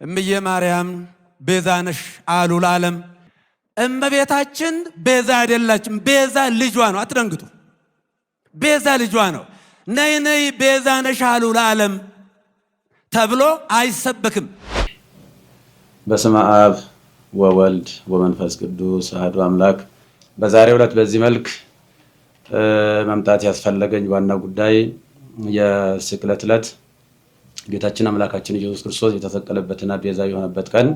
እምዬ ማርያም ቤዛ ነሽ አሉ ለዓለም። እመቤታችን ቤዛ አይደላችም። ቤዛ ልጇ ነው። አትደንግጡ። ቤዛ ልጇ ነው። ነይ ነይ ቤዛ ነሽ አሉ ለዓለም ተብሎ አይሰበክም። በስመ አብ ወወልድ ወመንፈስ ቅዱስ አሐዱ አምላክ። በዛሬው ዕለት በዚህ መልክ መምጣት ያስፈለገኝ ዋና ጉዳይ የስቅለት ዕለት ጌታችን አምላካችን ኢየሱስ ክርስቶስ የተሰቀለበትና ቤዛ የሆነበት ቀን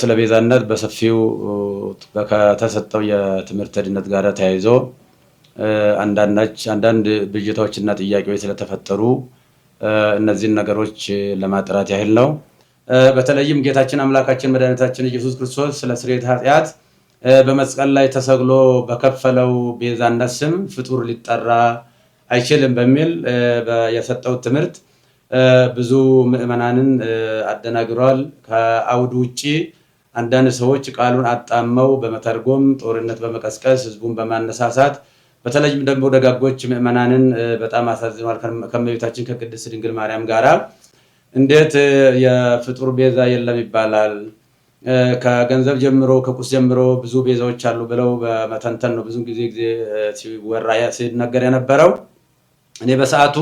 ስለ ቤዛነት በሰፊው ከተሰጠው የትምህርት ድነት ጋር ተያይዞ አንዳንድ ብዥታዎችና ጥያቄዎች ስለተፈጠሩ እነዚህን ነገሮች ለማጥራት ያህል ነው። በተለይም ጌታችን አምላካችን መድኃኒታችን ኢየሱስ ክርስቶስ ስለ ስርየተ ኃጢአት በመስቀል ላይ ተሰቅሎ በከፈለው ቤዛነት ስም ፍጡር ሊጠራ አይችልም በሚል የሰጠው ትምህርት ብዙ ምዕመናንን አደናግሯል። ከአውዱ ውጪ አንዳንድ ሰዎች ቃሉን አጣመው በመተርጎም ጦርነት በመቀስቀስ ህዝቡን በማነሳሳት በተለይም ደግሞ ደጋጎች ምዕመናንን በጣም አሳዝኗል። ከእመቤታችን ከቅድስት ድንግል ማርያም ጋራ እንዴት የፍጡር ቤዛ የለም ይባላል? ከገንዘብ ጀምሮ ከቁስ ጀምሮ ብዙ ቤዛዎች አሉ ብለው በመተንተን ነው ብዙ ጊዜ ሲወራ ሲነገር የነበረው። እኔ በሰዓቱ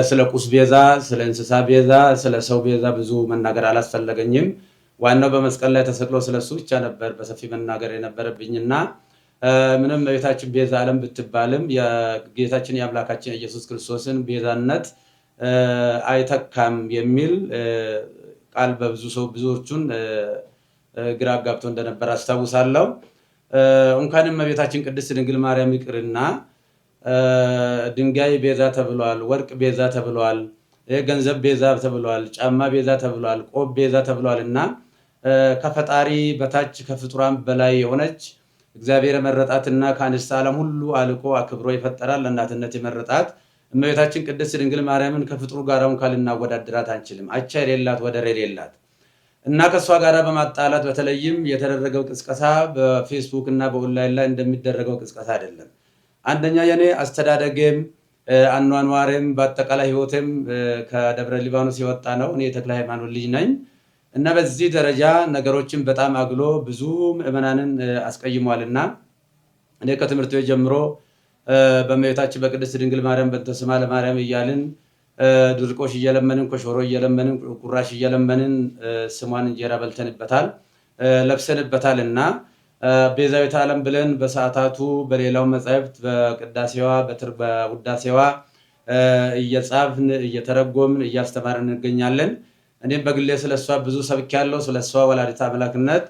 ስለ ቁስ ቤዛ፣ ስለ እንስሳ ቤዛ፣ ስለ ሰው ቤዛ ብዙ መናገር አላስፈለገኝም። ዋናው በመስቀል ላይ ተሰቅሎ ስለሱ ብቻ ነበር በሰፊ መናገር የነበረብኝና ምንም እመቤታችን ቤዛ ዓለም ብትባልም የጌታችን የአምላካችን ኢየሱስ ክርስቶስን ቤዛነት አይተካም የሚል ቃል ብዙዎቹን ግራ አጋብቶ እንደነበር አስታውሳለሁ። እንኳንም እመቤታችን ቅድስት ድንግል ማርያም ይቅርና ድንጋይ ቤዛ ተብሏል፣ ወርቅ ቤዛ ተብሏል፣ ገንዘብ ቤዛ ተብሏል፣ ጫማ ቤዛ ተብሏል፣ ቆብ ቤዛ ተብሏል እና ከፈጣሪ በታች ከፍጡራን በላይ የሆነች እግዚአብሔር የመረጣትና ከአንስተ ዓለም ሁሉ አልቆ አክብሮ ይፈጠራል ለእናትነት የመረጣት እመቤታችን ቅድስት ድንግል ማርያምን ከፍጡሩ ጋር እንኳን ልናወዳድራት አንችልም። አቻ የሌላት ወደር የሌላት እና ከሷ ጋር በማጣላት በተለይም የተደረገው ቅስቀሳ በፌስቡክ እና በኦንላይን ላይ እንደሚደረገው ቅስቀሳ አይደለም። አንደኛ የኔ አስተዳደጌም አኗኗሬም በአጠቃላይ ህይወቴም ከደብረ ሊባኖስ የወጣ ነው። እኔ የተክለ ሃይማኖት ልጅ ነኝ እና በዚህ ደረጃ ነገሮችን በጣም አግሎ ብዙ ምዕመናንን አስቀይሟልና እኔ ከትምህርት ቤት ጀምሮ በእመቤታችን በቅድስት ድንግል ማርያም በእንተ ስማ ለማርያም እያልን ድርቆሽ እየለመንን ኮሾሮ እየለመንን ቁራሽ እየለመንን ስሟን እንጀራ በልተንበታል ለብሰንበታል እና ቤዛዊት ዓለም ብለን በሰዓታቱ በሌላው መጻሕፍት በቅዳሴዋ በውዳሴዋ እየጻፍን እየተረጎምን እያስተማርን እንገኛለን። እኔም በግሌ ስለሷ ብዙ ሰብኬያለሁ። ስለሷ ወላዲተ አምላክነት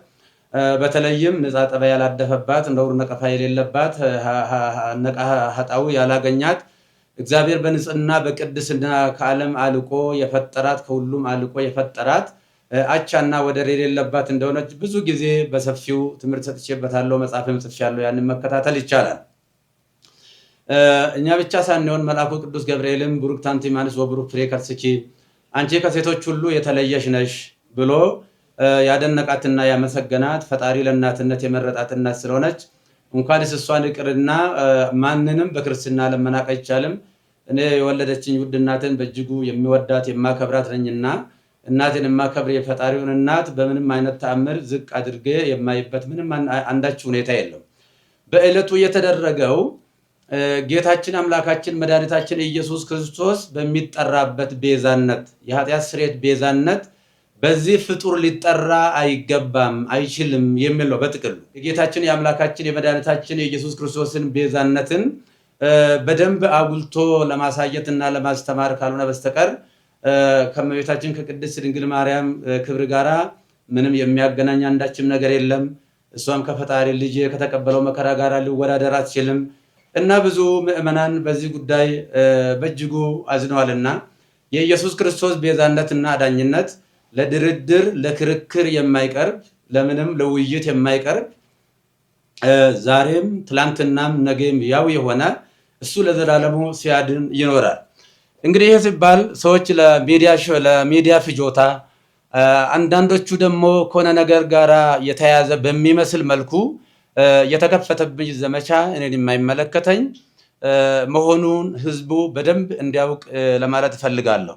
በተለይም ንጻ ጠባይ ያላደፈባት ነውር ነቀፋ የሌለባት ነቃ ሀጣው ያላገኛት እግዚአብሔር በንጽህና በቅድስና ከዓለም አልቆ የፈጠራት ከሁሉም አልቆ የፈጠራት አቻና ወደር የሌለባት እንደሆነች ብዙ ጊዜ በሰፊው ትምህርት ሰጥቼበታለሁ። መጽሐፍም ጽፌያለሁ። ያንን መከታተል ይቻላል። እኛ ብቻ ሳንሆን መልአኩ ቅዱስ ገብርኤልም ቡሩክት አንቲ እምአንስት ወቡሩክ ፍሬ ከርሥኪ አንቺ ከሴቶች ሁሉ የተለየሽ ነሽ ብሎ ያደነቃትና ያመሰገናት ፈጣሪ ለእናትነት የመረጣት እናት ስለሆነች እንኳንስ እሷን ይቅርና ማንንም በክርስትና ለመናቅ አይቻልም። እኔ የወለደችኝ ውድ እናትን በእጅጉ የሚወዳት የማከብራት ነኝና እናትን የማከብር የፈጣሪውን እናት በምንም አይነት ተአምር ዝቅ አድርጌ የማይበት ምንም አንዳች ሁኔታ የለም። በዕለቱ የተደረገው ጌታችን አምላካችን መድኃኒታችን ኢየሱስ ክርስቶስ በሚጠራበት ቤዛነት የኃጢአት ስርየት ቤዛነት በዚህ ፍጡር ሊጠራ አይገባም አይችልም የሚል ነው። በጥቅሉ የጌታችን የአምላካችን የመድኃኒታችን የኢየሱስ ክርስቶስን ቤዛነትን በደንብ አጉልቶ ለማሳየት እና ለማስተማር ካልሆነ በስተቀር ከእመቤታችን ከቅድስት ድንግል ማርያም ክብር ጋራ ምንም የሚያገናኝ አንዳችም ነገር የለም። እሷም ከፈጣሪ ልጅ ከተቀበለው መከራ ጋር ሊወዳደር አትችልም እና ብዙ ምዕመናን በዚህ ጉዳይ በእጅጉ አዝነዋልና የኢየሱስ ክርስቶስ ቤዛነትና አዳኝነት ለድርድር ለክርክር የማይቀርብ ለምንም ለውይይት የማይቀርብ ዛሬም ትላንትናም ነገም ያው የሆነ እሱ ለዘላለሙ ሲያድን ይኖራል። እንግዲህ ይህ ሲባል ሰዎች ለሚዲያ ፍጆታ አንዳንዶቹ ደግሞ ከሆነ ነገር ጋር የተያያዘ በሚመስል መልኩ የተከፈተብኝ ዘመቻ እኔን የማይመለከተኝ መሆኑን ህዝቡ በደንብ እንዲያውቅ ለማለት እፈልጋለሁ።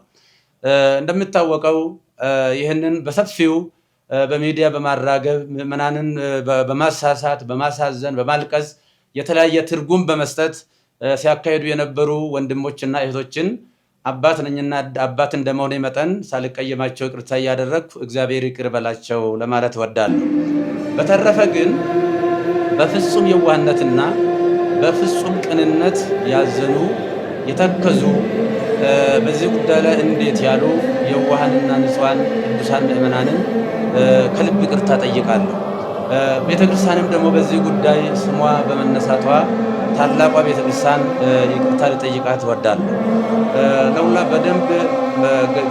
እንደሚታወቀው ይህንን በሰፊው በሚዲያ በማራገብ ምዕመናንን በማሳሳት በማሳዘን በማልቀስ የተለያየ ትርጉም በመስጠት ሲያካሂዱ የነበሩ ወንድሞችና እህቶችን አባት ነኝና አባት እንደመሆኔ መጠን ሳልቀየማቸው ይቅርታ እያደረግኩ እግዚአብሔር ይቅር በላቸው ለማለት እወዳለሁ። በተረፈ ግን በፍጹም የዋህነትና በፍጹም ቅንነት ያዘኑ የተከዙ በዚህ ጉዳይ ላይ እንዴት ያሉ የዋሃንና ንጹሃን ቅዱሳን ምዕመናንን ከልብ ይቅርታ ጠይቃለሁ። ቤተክርስቲያንም ደግሞ በዚህ ጉዳይ ስሟ በመነሳቷ ታላቋ ቤተክርስቲያን ይቅርታ ልጠይቃት እወዳለሁ። ለሁላ በደንብ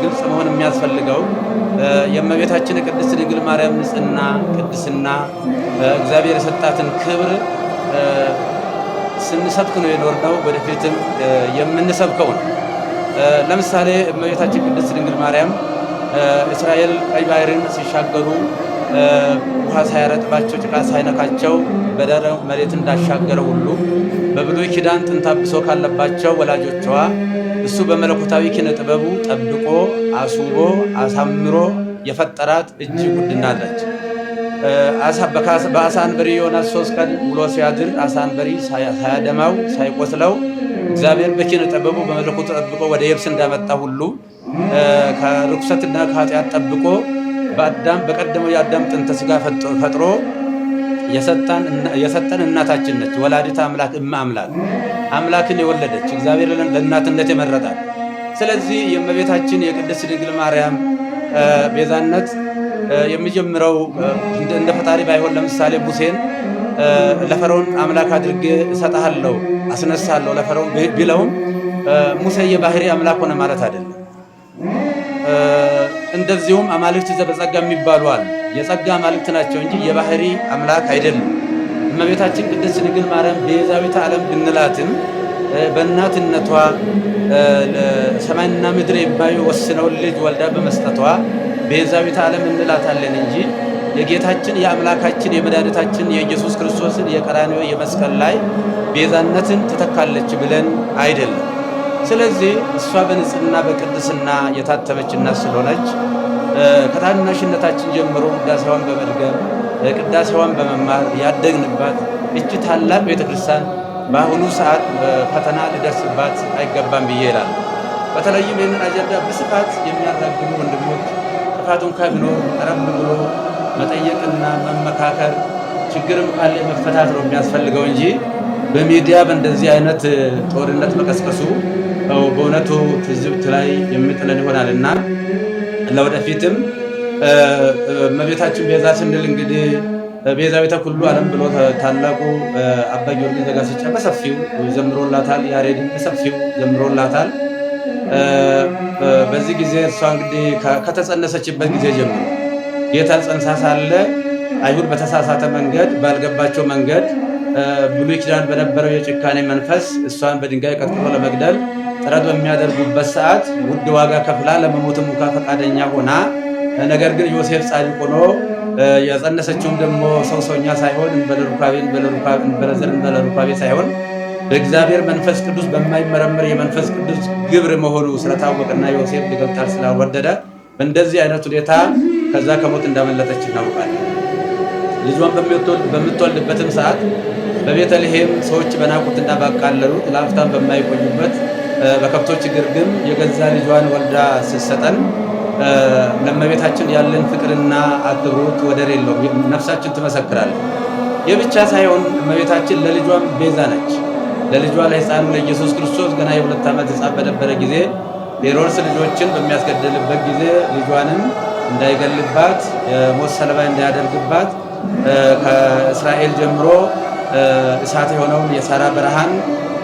ግልጽ መሆን የሚያስፈልገው የእመቤታችን ቅድስት ድንግል ማርያም ንጽሕና ቅድስና እግዚአብሔር የሰጣትን ክብር ስንሰብክ ነው የኖርነው፣ ወደፊትም የምንሰብከው ነው። ለምሳሌ እመቤታችን ቅድስት ድንግል ማርያም እስራኤል ቀይ ባህርን ሲሻገሩ ውሃ ሳያረጥባቸው ጭቃ ሳይነካቸው በደረቅ መሬት እንዳሻገረ ሁሉ በብሉይ ኪዳን ጥንተ አብሶ ካለባቸው ወላጆቿ እሱ በመለኮታዊ ኪነ ጥበቡ ጠብቆ አስውቦ አሳምሮ የፈጠራት እጅግ ውድ እናት ነች። በአሳ አንበሪ ዮናስ 3 ቀን ውሎ ሲያድር አሳ አንበሪ ሳያደማው ሳይቆስለው እግዚአብሔር በኪነ ጥበቡ በመለኮቱ ጠብቆ ወደ የብስ እንዳመጣ ሁሉ ከርኩሰትና ከኃጢአት ጠብቆ በቀደመው የአዳም ጥንተ ሥጋ ፈጥሮ የሰጠን እናታችን ነች። ወላዲተ አምላክ አምላክ አምላክን የወለደች እግዚአብሔር ለእናትነት የመረጣት። ስለዚህ የእመቤታችን የቅድስት ድንግል ማርያም ቤዛነት የሚጀምረው እንደ ፈጣሪ ባይሆን ለምሳሌ ሙሴን ለፈርዖን አምላክ አድርጌ እሰጥሃለሁ አስነሳለሁ ለፈርዖን ቢለውም ሙሴ የባህሪ አምላክ ሆነ ማለት አይደለም። እንደዚሁም አማልክት ዘበጸጋ የሚባሉ አሉ። የጸጋ አማልክት ናቸው እንጂ የባህሪ አምላክ አይደለም። እመቤታችን ቅድስት ድንግል ማርያም ቤዛዊተ ዓለም ብንላትም በእናትነቷ ሰማይና ምድር የማይወስነውን ልጅ ወልዳ በመስጠቷ ቤዛዊተ ዓለም እንላታለን እንጂ የጌታችን የአምላካችን የመድኃኒታችን የኢየሱስ ክርስቶስን የቀራንዮ የመስቀል ላይ ቤዛነትን ትተካለች ብለን አይደለም። ስለዚህ እሷ በንጽህና በቅድስና የታተመች እናት ስለሆነች ከታናሽነታችን ጀምሮ ቅዳሴዋን በመድገም ቅዳሴዋን በመማር ያደግንባት እጅ ታላቅ ቤተክርስቲያን በአሁኑ ሰዓት ፈተና ሊደርስባት አይገባም ብዬ ይላል። በተለይም ይህንን አጀንዳ በስፋት የሚያራግቡ ወንድሞች ጥፋቱን ከቢኖር ቀረብ ብሎ መጠየቅና መመካከር ችግርም ካለ መፈታት ነው የሚያስፈልገው እንጂ በሚዲያ በእንደዚህ አይነት ጦርነት መቀስቀሱ በእውነቱ ትዝብት ላይ የሚጥለን ይሆናልና ለወደፊትም እመቤታችን ቤዛ ስንል እንግዲህ ቤዛዊተ ኩሉ ዓለም ብሎ ታላቁ አባ ጊዮርጊስ ዘጋስጫ በሰፊው ዘምሮላታል። ያሬድን በሰፊው ዘምሮላታል። በዚህ ጊዜ እሷ እንግዲህ ከተጸነሰችበት ጊዜ ጀምሮ ጌታ ጸንሳ ሳለ አይሁድ በተሳሳተ መንገድ ባልገባቸው መንገድ ብሉይ ኪዳን በነበረው የጭካኔ መንፈስ እሷን በድንጋይ ቀጥቅጦ ለመግደል ጥረት በሚያደርጉበት ሰዓት ውድ ዋጋ ከፍላ ለመሞትም እንኳ ፈቃደኛ ሆና ነገር ግን ዮሴፍ ጻድቅ ሆኖ የጸነሰችውም ደግሞ ሰውኛ ሳይሆን እንበለሩካቤ ሳይሆን በእግዚአብሔር መንፈስ ቅዱስ በማይመረመር የመንፈስ ቅዱስ ግብር መሆኑ ስለታወቀና ዮሴፍ ሊገልጣል ስላልወደደ በእንደዚህ አይነት ሁኔታ ከዛ ከሞት እንዳመለጠች እናውቃለን። ልጇን በምትወልድበትም ሰዓት በቤተልሔም ሰዎች በናቁትና ባቃለሉት ለአፍታም በማይቆዩበት በከብቶች ግርግም የገዛ ልጇን ወልዳ ስትሰጠን ለእመቤታችን ያለን ፍቅርና አክብሮት ወደር የለውም። ነፍሳችን ትመሰክራለች። ይህ ብቻ ሳይሆን እመቤታችን ለልጇም ቤዛ ነች። ለልጇ ለሕፃኑ ለኢየሱስ ክርስቶስ ገና የ2 ዓመት ሕፃን በነበረ ጊዜ ሄሮድስ ልጆችን በሚያስገድልበት ጊዜ ልጇንም እንዳይገልባት የሞት ሰለባ እንዳያደርግባት ከእስራኤል ጀምሮ እሳት የሆነውን የሳራ በረሃን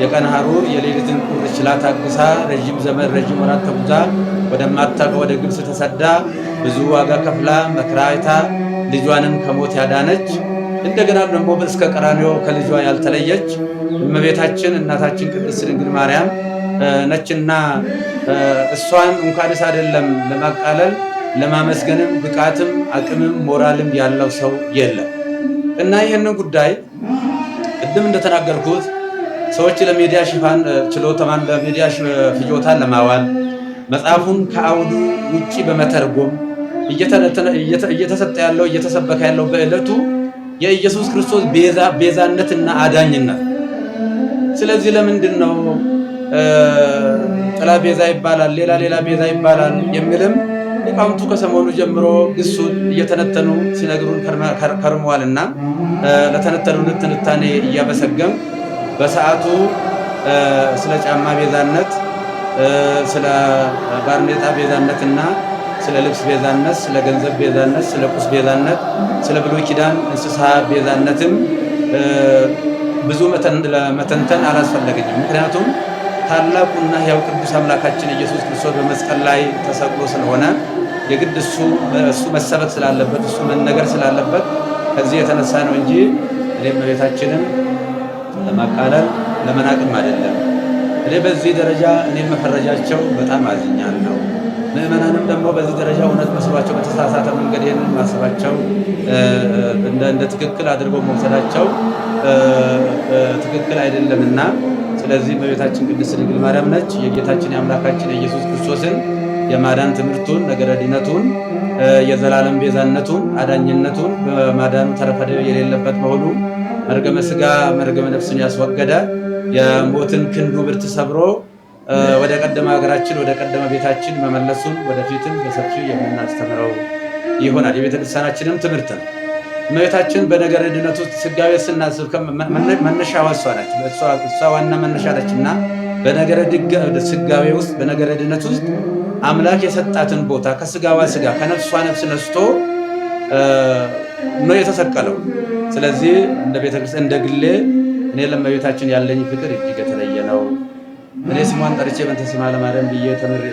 የቀን ሐሩር የሌሊትን ቁር ችላ ታግሳ ረጅም ዘመን ረጅም ወራት ተጉዛ ወደማታውቀው ወደ ግብፅ ተሰዳ ብዙ ዋጋ ከፍላ መከራ አይታ ልጇንም ከሞት ያዳነች እንደገና ደግሞ እስከ ቀራንዮ ከልጇ ያልተለየች እመቤታችን እናታችን ቅድስት ድንግል ማርያም ነችና እሷን እንኳንስ አይደለም ለማቃለል ለማመስገንም ብቃትም አቅምም ሞራልም ያለው ሰው የለም። እና ይህንን ጉዳይ ቅድም እንደተናገርኩት ሰዎች ለሚዲያ ሽፋን ችሎታን ለሚዲያ ፍጆታ ለማዋል መጽሐፉን ከአውዱ ውጪ በመተርጎም እየተሰጠ ያለው እየተሰበከ ያለው በዕለቱ የኢየሱስ ክርስቶስ ቤዛነትና አዳኝነት። ስለዚህ ለምንድን ነው ጥላ ቤዛ ይባላል፣ ሌላ ቤዛ ይባላል የሚልም ሊቃውንቱ ከሰሞኑ ጀምሮ ግሱን እየተነተኑ ሲነግሩን ከርመዋልና ለተነተኑን ትንታኔ እያመሰገን በሰዓቱ ስለ ጫማ ቤዛነት፣ ስለ ባርኔጣ ቤዛነትና ስለ ልብስ ቤዛነት፣ ስለ ገንዘብ ቤዛነት፣ ስለ ቁስ ቤዛነት፣ ስለ ብሉይ ኪዳን እንስሳ ቤዛነትም ብዙ መተንተን አላስፈለገኝም። ምክንያቱም ታላቁና ሕያው ቅዱስ አምላካችን ኢየሱስ ክርስቶስ በመስቀል ላይ ተሰቅሎ ስለሆነ የግድ እሱ መሰበክ ስላለበት እሱ መነገር ስላለበት ከዚህ የተነሳ ነው እንጂ እኔም እመቤታችንን ለማቃለል ለመናቅም አይደለም። እኔ በዚህ ደረጃ እኔም መፈረጃቸው በጣም አዝኛለሁ። ምዕመናንም ደግሞ በዚህ ደረጃ እውነት መስሏቸው በተሳሳተ መንገድ ይህንን ማሰባቸው እንደ ትክክል አድርገው መውሰዳቸው ትክክል አይደለምና ስለዚህ እመቤታችን ቅድስት ድንግል ማርያም ነች የጌታችን የአምላካችን የኢየሱስ ክርስቶስን የማዳን ትምህርቱን ነገረ ድነቱን የዘላለም ቤዛነቱን አዳኝነቱን በማዳኑ ተረፈደ የሌለበት መሆኑ መርገመ ሥጋ መርገመ ነፍስን ያስወገደ የሞትን ክንዱ ብርት ሰብሮ ወደ ቀደመ ሀገራችን ወደ ቀደመ ቤታችን መመለሱን ወደፊትም በሰፊው የምናስተምረው ይሆናል። የቤተ ክርስቲያናችንም ትምህርት ነው። እመቤታችን በነገረ ድነት ውስጥ ሥጋዌ ስናስብ መነሻዋ እሷ ነች። እሷ ዋና መነሻ ነችና በነገረ ሥጋዌ ውስጥ በነገረ ድነት ውስጥ አምላክ የሰጣትን ቦታ ከሥጋዋ ሥጋ ከነፍሷ ነፍስ ነስቶ ነው የተሰቀለው። ስለዚህ እንደ ቤተክርስቲያን እንደ ግሌ እኔ ለእመቤታችን ያለኝ ፍቅር እጅግ የተለየ ነው። እኔ ስሟን ጠርቼ በእንተ ስማ ለማርያም ብዬ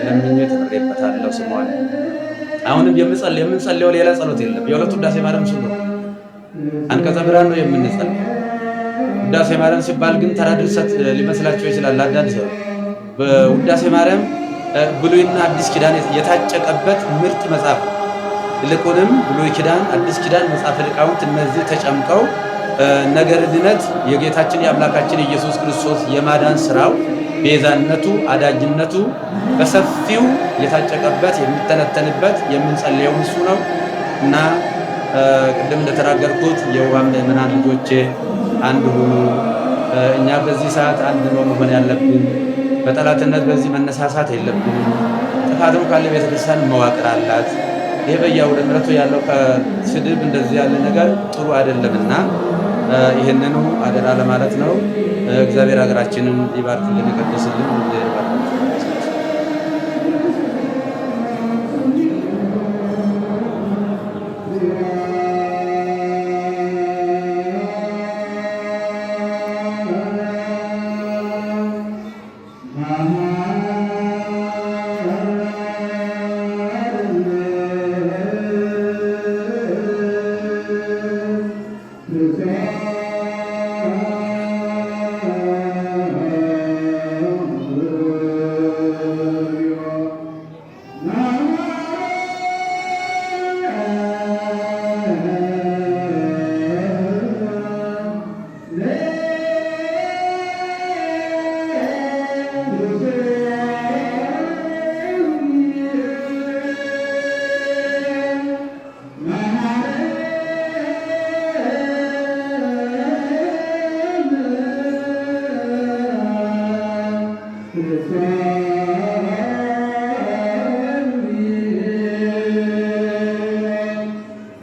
ለምኜ ተምሬበታለሁ። ስሟን አሁንም የምንጸልየው ሌላ ጸሎት የለም። የሁለቱ ውዳሴ ማርያም እሱ ነው። አንቀጸ ብርሃን ነው የምንጸልየው። ውዳሴ ማርያም ሲባል ግን ተራ ድርሰት ሊመስላቸው ይችላል አንዳንድ ሰው። በውዳሴ ማርያም ብሉይና አዲስ ኪዳን የታጨቀበት ምርጥ መጽሐፍ ነው። ይልቁንም ብሉይ ኪዳን አዲስ ኪዳን መጽሐፈ ሊቃውንት እነዚህ ተጨምቀው ነገረ ድነት የጌታችን የአምላካችን ኢየሱስ ክርስቶስ የማዳን ስራው ቤዛነቱ አዳጅነቱ በሰፊው የታጨቀበት የሚተነተንበት የምንጸልየው እሱ ነው እና ቅድም እንደተናገርኩት የውሃም ምዕመናን ልጆቼ አንድ ሁኑ። እኛ በዚህ ሰዓት አንድ ነው መሆን ያለብን። በጠላትነት በዚህ መነሳሳት የለብንም። ጥፋትም ካለ ቤተክርስቲያን መዋቅር አላት። ይሄ በየአውደ ምሕረቱ ያለው ከስድብ እንደዚህ ያለ ነገር ጥሩ አይደለምና ይህንኑ አደራ ለማለት ነው። እግዚአብሔር ሀገራችንን ይባርክልን፣ ይቀድስልን። ፍሬ